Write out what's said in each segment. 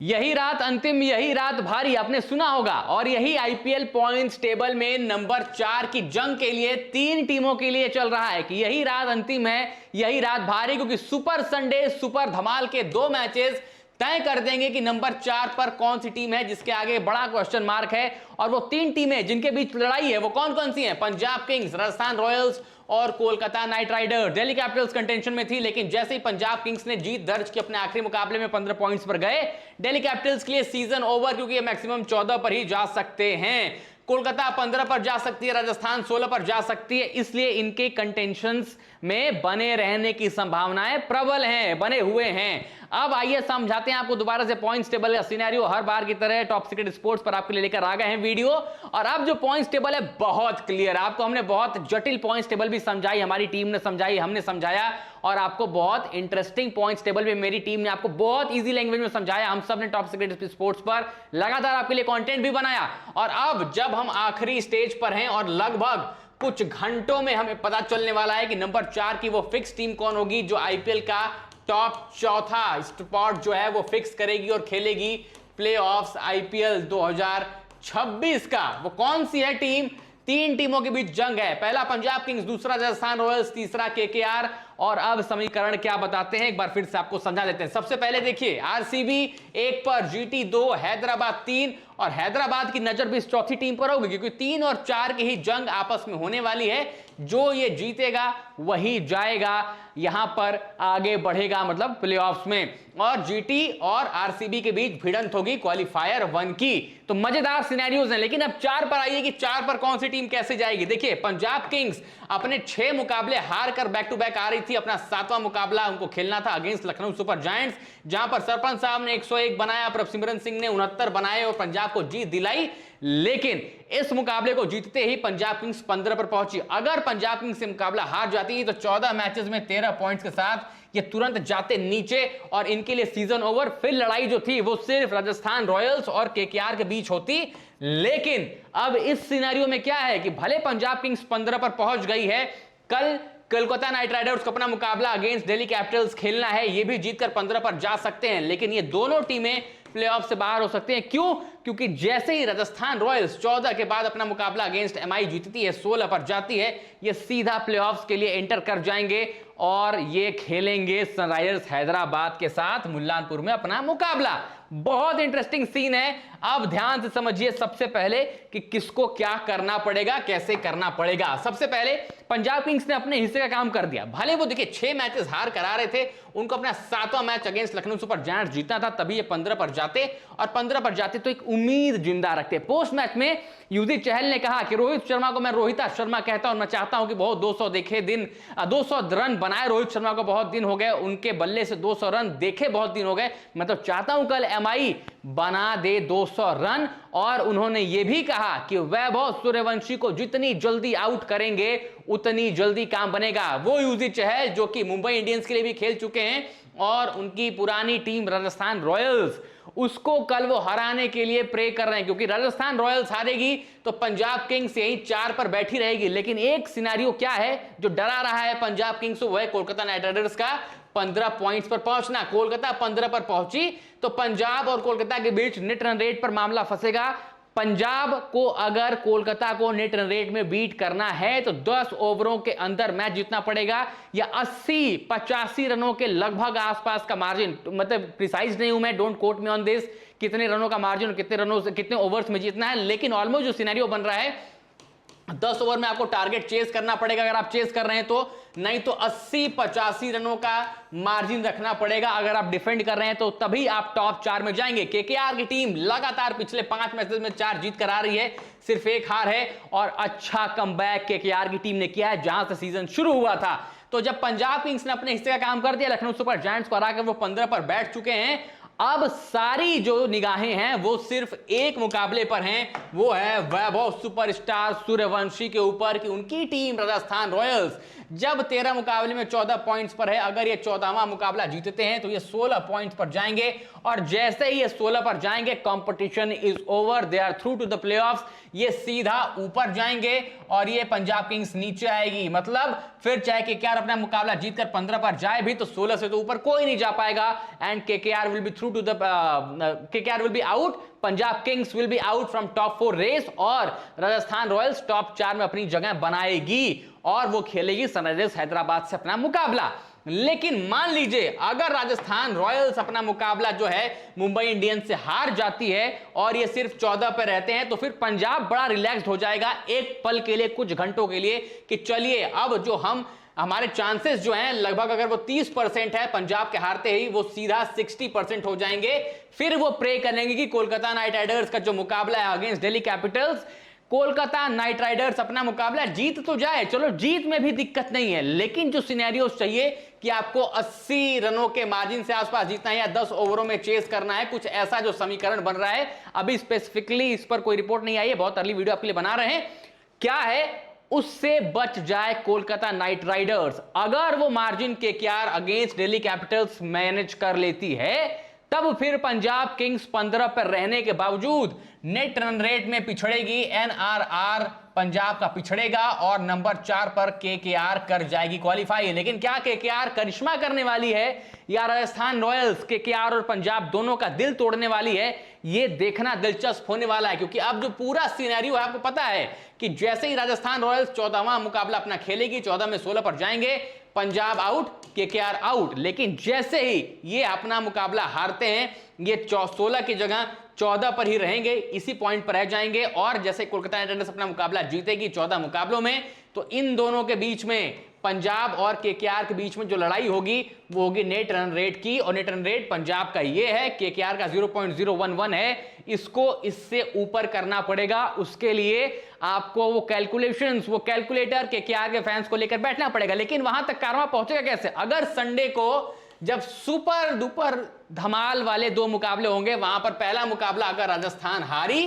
यही रात अंतिम, यही रात भारी, आपने सुना होगा। और यही आईपीएल पॉइंट्स टेबल में नंबर 4 की जंग के लिए 3 टीमों के लिए चल रहा है कि यही रात अंतिम है, यही रात भारी, क्योंकि सुपर संडे सुपर धमाल के 2 मैचेस तय कर देंगे कि नंबर 4 पर कौन सी टीम है, जिसके आगे बड़ा क्वेश्चन मार्क है। और वो 3 टीमें जिनके बीच लड़ाई है वो कौन कौन सी हैं? पंजाब किंग्स, राजस्थान रॉयल्स और Kolkata night Riders. Delhi Capitals contention में थी, लेकिन जैसे ही पंजाब किंग्स ने जीत दर्ज की अपने आखिरी मुकाबले में 15 पॉइंट्स पर गए, दिल्ली कैपिटल्स के लिए सीजन ओवर, क्योंकि ये मैक्सिमम 14 पर ही जा सकते हैं। कोलकाता 15 पर जा सकती है, राजस्थान 16 पर जा सकती है, इसलिए इनके कंटेंशंस में बने रहने की संभावनाएं प्रबल हैं, बने हुए हैं। अब आइए समझाते हैं आपको दोबारा से पॉइंट्स टेबल का सिनेरियो। हर बार की तरह टॉप सीक्रेट स्पोर्ट्स पर आपके लिए लेकर आ गए हैं वीडियो। और अब जो पॉइंट्स टेबल है बहुत क्लियर, आपको हमने बहुत जटिल पॉइंट्स टेबल भी समझाई, हमारी टीम ने समझाई, हमने समझाया, और आपको बहुत इंटरेस्टिंग पॉइंट्स टेबल भी मेरी टीम ने आपको बहुत इजी लैंग्वेज में समझाया। हम सब ने टॉप सीक्रेट स्पोर्ट्स पर लगातार आपके लिए कंटेंट भी बनाया। और अब जब हम आखिरी स्टेज पर हैं और लगभग कुछ घंटों में हमें पता चलने वाला है कि नंबर 4 की वो फिक्स टीम कौन होगी जो आईपीएल का टॉप चौथा स्पॉट जो है वो फिक्स करेगी और खेलेगी प्लेऑफ्स आईपीएल 2026 का। वो कौन सी है टीम? 3 टीमों के बीच जंग है। पहला पंजाब किंग्स, दूसरा राजस्थान रॉयल्स, तीसरा केकेआर। और अब समीकरण क्या बताते हैं एक बार फिर से आपको समझा देते हैं। सबसे पहले देखिए, आरसीबी 1 पर, जीटी 2, हैदराबाद 3, और हैदराबाद की नजर भी इस चौथी टीम पर होगी, क्योंकि 3 और 4 की ही जंग आपस में होने वाली है। जो ये जीतेगा वही जाएगा, यहां पर आगे बढ़ेगा, मतलब प्लेऑफ्स में। और जीटी और आरसीबी के बीच भिड़ंत होगी क्वालिफायर 1 की। तो मजेदार सिनेरियोज हैं। लेकिन अब 4 पर आइए कि 4 पर कौन सी टीम कैसे जाएगी। देखिए, पंजाब किंग्स अपने 6 मुकाबले हार कर बैक टू बैक आ रही थी। अपना 7वां मुकाबला उनको खेलना था अगेंस्ट लखनऊ सुपर जायंट्स, जहां पर सरपंच साहब ने 101 बनाया, प्रभसिमरन सिंह ने 69 बनाए और पंजाब को जीत दिलाई। लेकिन इस मुकाबले को जीतते ही पंजाब किंग्स 15 पर पहुंची। अगर पंजाब किंग्स से मुकाबला हार जाती है तो 14 मैचेस में 13 पॉइंट्स के साथ ये तुरंत जाते नीचे और इनके लिए सीजन ओवर। फिर लड़ाई जो थी वो सिर्फ राजस्थान रॉयल्स और केकेआर के बीच होती। लेकिन अब इस सिनेरियो में क्या है कि भले पंजाब किंग्स 15 पर पहुंच गई है, कल कोलकाता नाइट राइडर्स को अपना मुकाबला अगेंस्ट दिल्ली कैपिटल्स खेलना है, ये भी जीतकर 15 पर जा सकते हैं। लेकिन ये दोनों टीमें प्लेऑफ से बाहर हो सकते हैं। क्यों? क्योंकि जैसे ही राजस्थान रॉयल्स 14 के बाद अपना मुकाबला अगेंस्ट एमआई जीतती है, 16 पर जाती है, ये सीधा प्लेऑफ्स के लिए एंटर कर जाएंगे और ये खेलेंगे सनराइजर्स हैदराबाद के साथ मुल्लानपुर में अपना मुकाबला। बहुत इंटरेस्टिंग सीन है। अब ध्यान से समझिए सबसे पहले कि किसको क्या करना पड़ेगा, कैसे करना पड़ेगा। सबसे पहले पंजाब किंग्स ने अपने हिस्से का काम कर दिया। भले वो देखिए 6 मैचेस हार करा रहे थे, उनको अपना 7वां match against Lucknow Super Giants जीतना था, तभी ये 15 पर जाते। और 15 पर जाते तो एक उम्मीद जिंदा रखते। पोस्ट मैच में युवराज चहल ने कहा कि रोहित शर्मा को मैं रोहिता शर्मा कहता हूं, मैं चाहता हूं कि बहुत 200 देखे दिन, 200 रन बनाए रोहित शर्मा को, बहुत दिन हो गए उनके बल्ले से 200 रन देखे, बहुत दिन हो गए। मैं तो चाहता हूं कल एमआई बना दे 200 रन। और उन्होंने यह भी कहा कि वैभव सूर्यवंशी को जितनी जल्दी आउट करेंगे उतनी जल्दी काम बनेगा। वो युवराज चहल जो कि मुंबई इंडियंस के लिए भी खेल चुके हैं और उनकी पुरानी टीम राजस्थान रॉयल्स, उसको कल वो हराने के लिए प्रे कर रहे हैं, क्योंकि राजस्थान रॉयल्स हारेगी तो पंजाब किंग्स यही 4 पर बैठी रहेगी। लेकिन एक सिनेरियो क्या है जो डरा रहा है पंजाब किंग्स, वो है कोलकाता नाइट राइडर्स का 15 पॉइंट्स पर पहुंचना। कोलकाता 15 पर पहुंची तो पंजाब और कोलकाता के बीच नेट रन रेट पर मामला फंसेगा। पंजाब को अगर कोलकाता को नेट रन रेट में बीट करना है तो 10 ओवरों के अंदर मैच जीतना पड़ेगा, या 80-85 रनों के लगभग आसपास का मार्जिन, मतलब प्रिसाइज नहीं हूं मैं, don't quote me on this, कितने रनों का मार्जिन, कितने रनों से कितने ओवर्स में जीतना है। लेकिन ऑलमोस्ट जो सिनेरियो बन रहा है 10 ओवर में आपको टारगेट चेस करना पड़ेगा अगर आप चेस कर रहे हैं तो, नहीं तो 80-85 रनों का मार्जिन रखना पड़ेगा अगर आप डिफेंड कर रहे हैं तो, तभी आप टॉप 4 में जाएंगे। केकेआर की टीम लगातार पिछले 5 मैचेस में 4 जीत कर आ रही है, सिर्फ 1 हार है, और अच्छा कमबैक केकेआर की टीम ने किया है जहां से सीजन शुरू हुआ था। तो जब पंजाब किंग्स ने अपने हिस्से का काम कर दिया, लखनऊ सुपर जायंट्स को हराकर वो 15 पर बैठ चुके हैं। अब सारी जो निगाहें हैं वो सिर्फ एक मुकाबले पर हैं, वो है वैभव सुपरस्टार सूर्यवंशी के ऊपर कि उनकी टीम राजस्थान रॉयल्स जब 13 मुकाबले में 14 पॉइंट्स पर है, अगर ये 14वां मुकाबला जीतते हैं तो ये 16 पॉइंट्स पर जाएंगे और जैसे ही ये 16 पर जाएंगे competition is over, they are through to the playoffs, ये सीधा ऊपर जाएंगे और ये पंजाब किंग्स नीचे आएगी। मतलब फिर चाहे केकेआर अपना मुकाबला जीतकर 15 पर जाए भी तो 16 से तो ऊपर कोई नहीं जा पाएगा and KKR will be through to the KKR will be out, Punjab Kings will be out from top 4 race और राजस्थान रॉयल्स टॉप 4 में अपनी जगह बनाएगी और वो खेलेगी सनराइजर्स हैदराबाद से अपना मुकाबला। लेकिन मान लीजिए अगर राजस्थान रॉयल्स अपना मुकाबला जो है मुंबई इंडियंस से हार जाती है और ये सिर्फ 14 पे रहते हैं तो फिर पंजाब बड़ा रिलैक्स्ड हो जाएगा एक पल के लिए, कुछ घंटों के लिए, कि चलिए अब जो हमारे चांसेस जो हैं लगभग अगर वो 30% है पंजाब के हारते ही, वो सीधा 60% हो जाएंगे। फिर वो प्रे करेंगे कि कोलकाता नाइट राइडर्स का जो मुकाबला है against Delhi Capitals, Kolkata night Riders अपना मुकाबला जीत तो जाए, चलो जीत में भी दिक्कत नहीं है, लेकिन जो सिनेरियोस चाहिए कि आपको 80 रनों के मार्जिन से आसपास जीतना है या 10 ओवरों में चेस करना है, कुछ ऐसा जो समीकरण बन रहा है। अभी स्पेसिफिकली इस पर कोई रिपोर्ट नहीं आई है, बहुत अर्ली वीडियो आपके लिए बना रहे हैं। क्या है, उससे बच जाए कोलकाता नाइट राइडर्स, अगर वो margin KKR against Delhi Capitals manage कर लेती है तब फिर पंजाब किंग्स 15 पर रहने के बावजूद नेट रन रेट में पिछड़ेगी, एनआरआर पंजाब का पिछड़ेगा और नंबर 4 पर केकेआर कर जाएगी क्वालिफाई। लेकिन क्या केकेआर करिश्मा करने वाली है या राजस्थान रॉयल्स केकेआर और पंजाब दोनों का दिल तोड़ने वाली है, ये देखना दिलचस्प होने वाला है। क्योंकि अब जो पूरा सिनेरियो है आपको पता है कि जैसे ही राजस्थान रॉयल्स 14वां मुकाबला अपना खेलेगी, 14 में 16 पर जाएंगे, पंजाब आउट, केकेआर आउट। लेकिन जैसे ही ये अपना मुकाबला हारते हैं, ये 16 की जगह 14 पर ही रहेंगे, इसी पॉइंट पर रह जाएंगे और जैसे कोलकाता नाइट राइडर्स अपना मुकाबला जीतेगी 14 मुकाबलों में, तो इन दोनों के बीच में, पंजाब और केकेआर के बीच में जो लड़ाई होगी वो होगी नेट रन रेट की, और नेट रन रेट पंजाब का ये है, केकेआर का 0.011 है, इसको इससे ऊपर करना पड़ेगा। उसके लिए आपको वो कैलकुलेशंस, वो कैलकुलेटर केकेआर के फैंस को लेकर बैठना पड़ेगा। लेकिन वहां तक कारवां पहुंचेगा कैसे? अगर संडे को जब सुपर डुपर धमाल वाले 2 मुकाबले होंगे, वहां पर पहला मुकाबला अगर राजस्थान हारी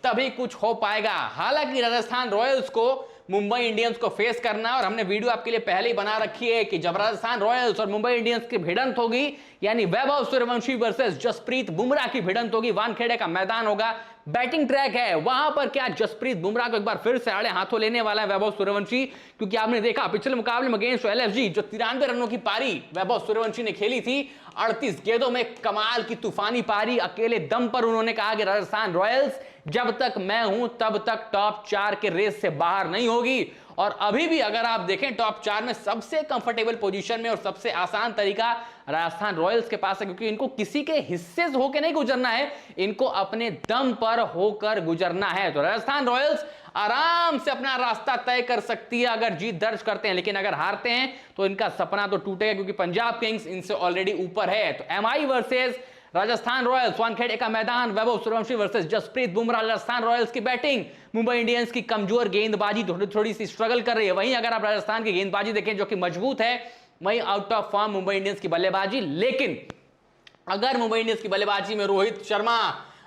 तभी कुछ हो पाएगा। हालांकि राजस्थान रॉयल्स को मुंबई इंडियंस को फेस करना, और हमने वीडियो आपके लिए पहले ही बना रखी है कि जब राजस्थान रॉयल्स और मुंबई इंडियंस की भिड़ंत होगी, यानी वैभव सूर्यवंशी वर्सेस जसप्रीत बुमराह की भिड़ंत होगी, वानखेड़े का मैदान होगा, बैटिंग ट्रैक है, वहां पर क्या जसप्रीत बुमराह को एक बार फिर से आड़े हाथों लेने वाला है वैभव सूर्यवंशी? क्योंकि आपने देखा पिछले मुकाबले में अगेंस्ट एलएफजी जो 93 रनों की पारी वैभव सूर्यवंशी ने खेली थी, 38 गेंदों में कमाल की तूफानी पारी, अकेले दम पर उन्होंने कहा कि राजस्थान रॉयल्स जब तक मैं हूं तब तक टॉप 4 के रेस से बाहर नहीं होगी। और अभी भी अगर आप देखें टॉप 4 में सबसे कंफर्टेबल पोजीशन में और सबसे आसान तरीका राजस्थान रॉयल्स के पास है, क्योंकि इनको किसी के हिस्से से होकर नहीं गुजरना है, इनको अपने दम पर होकर गुजरना है। तो राजस्थान रॉयल्स आराम से अपना रास्ता तय कर सकती है अगर जीत दर्ज करते हैं, लेकिन अगर हारते हैं तो इनका सपना तो टूटेगा, क्योंकि पंजाब किंग्स इनसे ऑलरेडी ऊपर है। तो MI versus Rajasthan Royals, Wankhede का मैदान, वैभव सूर्यवंशी वर्सेस जसप्रीत बुमराह, राजस्थान रॉयल्स की बैटिंग, मुंबई इंडियंस की कमजोर गेंदबाजी थोड़ी सी स्ट्रगल कर रही है। वहीं अगर आप राजस्थान की गेंदबाजी देखें जो कि मजबूत है, वहीं out of form Mumbai Indians की बल्लेबाजी। लेकिन अगर मुंबई इंडियंस की बल्लेबाजी में रोहित शर्मा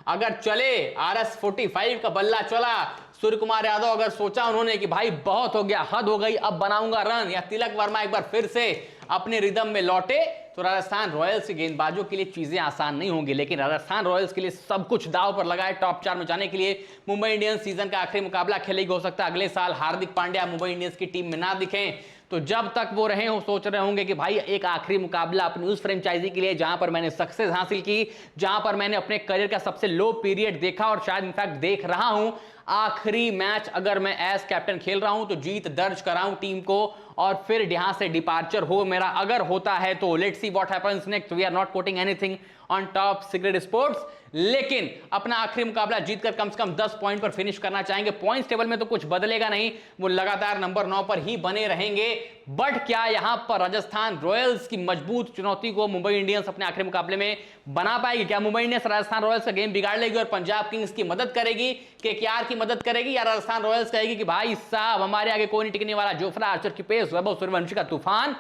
अगर चले, RS-45 का बल्ला चला, सूर्य कुमार यादव अगर सोचा उन्होंने कि भाई बहुत हो गया, हद हो गई, अब बनाऊंगा रन, या तिलक वर्मा एक बार फिर से अपने रिदम में लौटे, तो राजस्थान रॉयल्स के गेंदबाजों के लिए चीजें आसान नहीं होंगी। लेकिन राजस्थान रॉयल्स के लिए सब कुछ दांव पर लगा है टॉप 4 में जाने के लिए। मुंबई इंडियंस सीजन का आखिरी मुकाबला खेलेगी, हो सकता है अगले साल हार्दिक पांड्या मुंबई इंडियंस की टीम में ना दिखें, तो जब तक वो रहे हो सोच रहे होंगे कि भाई एक आखिरी मुकाबला अपनी उस फ्रेंचाइजी के लिए जहां पर मैंने सक्सेस हासिल की, जहां पर मैंने अपने करियर का सबसे लो पीरियड देखा और शायद इनफैक्ट देख रहा हूं, आखिरी मैच अगर मैं एज कैप्टन खेल रहा हूं तो जीत दर्ज कराऊं टीम को और फिर यहां से डिपार्चर हो मेरा। अगर होता है तो let's see what happens next, we are not quoting anything on top secret sports, लेकिन अपना आखिरी मुकाबला जीतकर कम से कम 10 पॉइंट पर फिनिश करना चाहेंगे। पॉइंट्स टेबल में तो कुछ बदलेगा नहीं, वो लगातार नंबर 9 पर ही बने रहेंगे। बट क्या यहां पर राजस्थान रॉयल्स की मजबूत चुनौती को मुंबई इंडियंस अपने आखिरी मुकाबले में बना पाएगी? क्या मुंबई इंडियंस राजस्थान रॉयल्स का गेम बिगाड़ लेगी और पंजाब किंग्स की मदद करेगी, केकेआर की मदद करेगी, या राजस्थान रॉयल्स कहेगी कि भाई साहब हमारे आगे कोई नहीं टिकने वाला, जोफ्रा आर्चर की पेस, वैभव सूर्यवंशी का तूफान,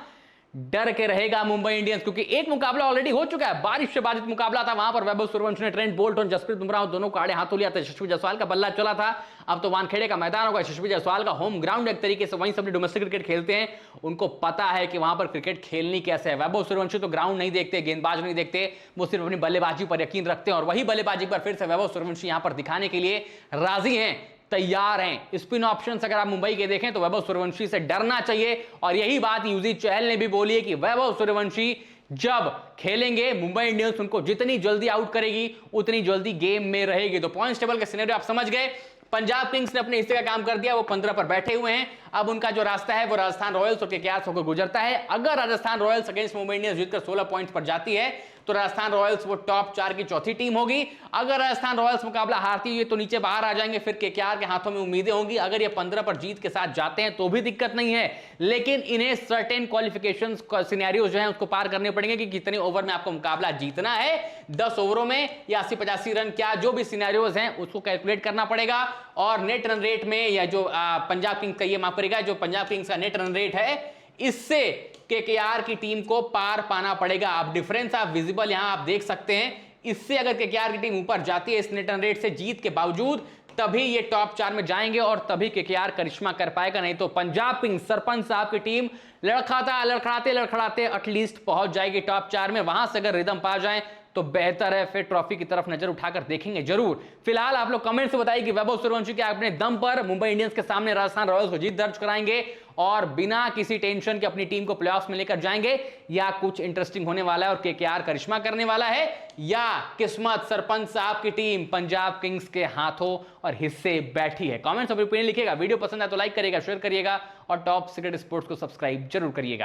डर के रहेगा मुंबई इंडियंस, क्योंकि एक मुकाबला ऑलरेडी हो चुका है, बारिश से बाधित मुकाबला था, वहां पर वैभव सूर्यवंशी ने ट्रेंट बोल्ट और जसप्रीत बुमराह दोनों को आड़े हाथों लिया था, यशस्वी जायसवाल का बल्ला चला था। अब तो वानखेड़े का मैदान होगा, यशस्वी जायसवाल का होम ग्राउंड एक तरीके से, वहीं सब डोमेस्टिक क्रिकेट खेलते हैं, उनको पता है कि वहां पर क्रिकेट खेलनी कैसे है। वैभव सूर्यवंशी तो ग्राउंड नहीं देखते, गेंदबाज नहीं देखते, वो सिर्फ अपनी बल्लेबाजी पर यकीन रखते हैं, और वही बल्लेबाजी पर फिर से वैभव सूर्यवंशी यहां पर दिखाने के लिए राजी हैं, तैयार हैं। स्पिन ऑप्शन अगर आप मुंबई के देखें तो वैभव सूर्यवंशी से डरना चाहिए, और यही बात युवराज चहल ने भी बोली है कि वैभव सूर्यवंशी जब खेलेंगे मुंबई इंडियंस उनको जितनी जल्दी आउट करेगी उतनी जल्दी गेम में रहेगी। तो पॉइंट्स टेबल के सिनेरियो आप समझ गए। पंजाब किंग्स ने अपने हिस्से का काम कर दिया, वो 15 पर बैठे हुए हैं। अब उनका जो रास्ता है वो राजस्थान रॉयल्स और केकेआर होकर गुजरता है। अगर Rajasthan Royals against Mumbai Indians जीतकर 16 पॉइंट्स पर जाती है तो राजस्थान रॉयल्स वो टॉप 4 की चौथी टीम होगी। अगर राजस्थान रॉयल्स मुकाबला हारती हुई तो नीचे बाहर आ जाएंगे, फिर केकेआर के हाथों में उम्मीदें होंगी। अगर ये 15 पर जीत के साथ जाते हैं तो भी दिक्कत नहीं है, लेकिन इन्हें सर्टेन क्वालिफिकेशन सिनेरियो जो है उसको पार करने पड़ेंगे कि कितने ओवर में आपको मुकाबला जीतना है, 10 ओवरों में या 80-85 रन, क्या जो भी सिनेरियोज हैं उसको कैलकुलेट करना पड़ेगा। और नेट रन रेट में या जो पंजाब किंग्स का ये माफ करेगा, जो पंजाब किंग्स का नेट रन रेट है इससे केकेआर की टीम को पार पाना पड़ेगा। आप डिफरेंस आप विजिबल यहां आप देख सकते हैं। इससे अगर केकेआर की टीम ऊपर जाती है इस नेट रन रेट से जीत के बावजूद, तभी ये टॉप 4 में जाएंगे और तभी केकेआर करिश्मा कर पाएगा, नहीं तो पंजाब किंग्स सरपंच साहब की टीम लड़खड़ाते एटलीस्ट पहुंच जाएगी टॉप 4 में। वहां से अगर रिदम पा जाए तो बेहतर है, फिर ट्रॉफी की तरफ नजर उठाकर देखेंगे जरूर। फिलहाल आप लोग कमेंट से बताइए कि वैभव सूर्यवंशी क्या अपने दम पर मुंबई इंडियंस के सामने राजस्थान रॉयल्स को जीत दर्ज कराएंगे और बिना किसी टेंशन के अपनी टीम को प्लेऑफ्स में लेकर जाएंगे, या कुछ इंटरेस्टिंग होने वाला है और केकेआर करिश्मा करने वाला है, या किस्मत सरपंच साहब की टीम पंजाब किंग्स के हाथों और हिस्से बैठी है। कमेंट्स और ओपिनियन लिखिएगा। वीडियो पसंद आए तो लाइक करिएगा, शेयर करिएगा और टॉप सीक्रेट स्पोर्ट्स को सब्सक्राइब जरूर करिएगा।